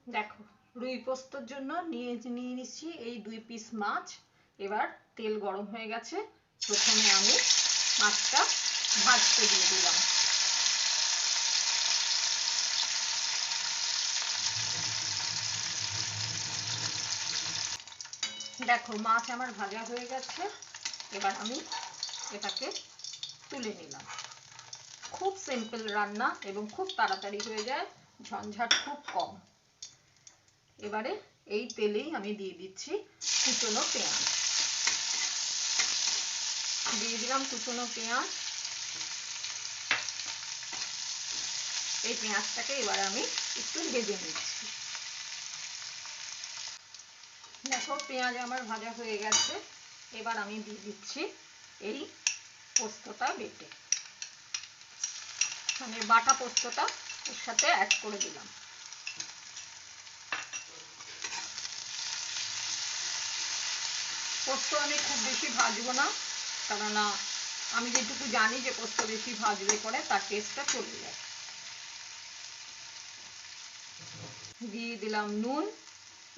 দেখো রুই পোস্তর জন্য নিয়ে নিচ্ছি এই 2 পিস মাছ। এবার তেল গরম হয়ে গেছে, প্রথমে আমি মাছটা ভাজতে দিয়ে দিলাম। দেখো মাছ আমার ভাজা হয়ে গেছে, এবার আমি এটাকে তুলে নিলাম। খুব সিম্পল রান্না এবং খুব তাড়াতাড়ি হয়ে যায়, ঝঞ্ঝাট খুব কম। এবারে এই তেলেই আমি দিয়ে দিচ্ছি কুচনো পেঁয়াজ। দিয়ে দিলাম কুচনো পেঁয়াজ। এই পেঁয়াজটাকে এবার আমি একটু ভেজে নিচ্ছি। দেখো পেঁয়াজ আমার ভাজা হয়ে গেছে, এবার আমি দিয়ে দিচ্ছি এই পোস্তটা বেটে, মানে বাটা পোস্তটা এর সাথে অ্যাড করে দিলাম। পোস্ত আমি খুব বেশি ভাজবো না, কেননা আমি যেটুকু জানি যে পোস্ত বেশি ভাজলে পরে তার টেস্টটা চলে যায়। দিয়ে দিলাম নুন,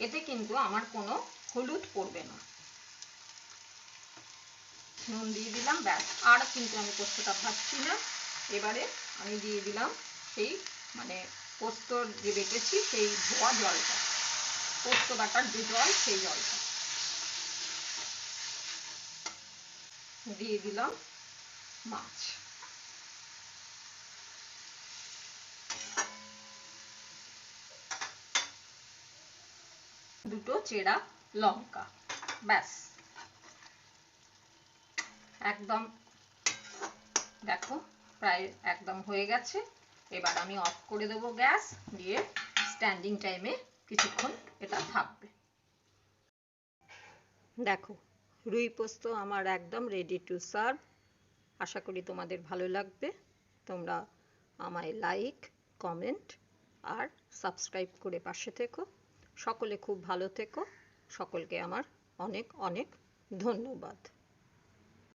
এতে কিন্তু আমার কোনো হলুদ পড়বে না। নুন দিয়ে দিলাম, ব্যাস। আর কিন্তু আমি পোস্তটা ভাজছি না। এবারে আমি দিয়ে দিলাম সেই মানে পোস্তর যে বেটেছি সেই ধোয়া জলটা, পোস্ত বাটার যে জল সেই জলটা দিয়ে দিলাম মাছ। দুটো চেরা লঙ্কা, ব্যাস। একদম দেখো প্রায় একদম হয়ে গেছে। এবার আমি অফ করে দেবো গ্যাস, দিয়ে স্ট্যান্ডিং টাইমে কিছুক্ষণ এটা থাকবে। দেখো রুই পোস্ত আমার একদম রেডি টু সার্ভ। আশা করি তোমাদের ভালো লাগবে। তোমরা আমায় লাইক, কমেন্ট আর সাবস্ক্রাইব করে পাশে থেকো। সকলে খুব ভালো থেকো। সকলকে আমার অনেক অনেক ধন্যবাদ।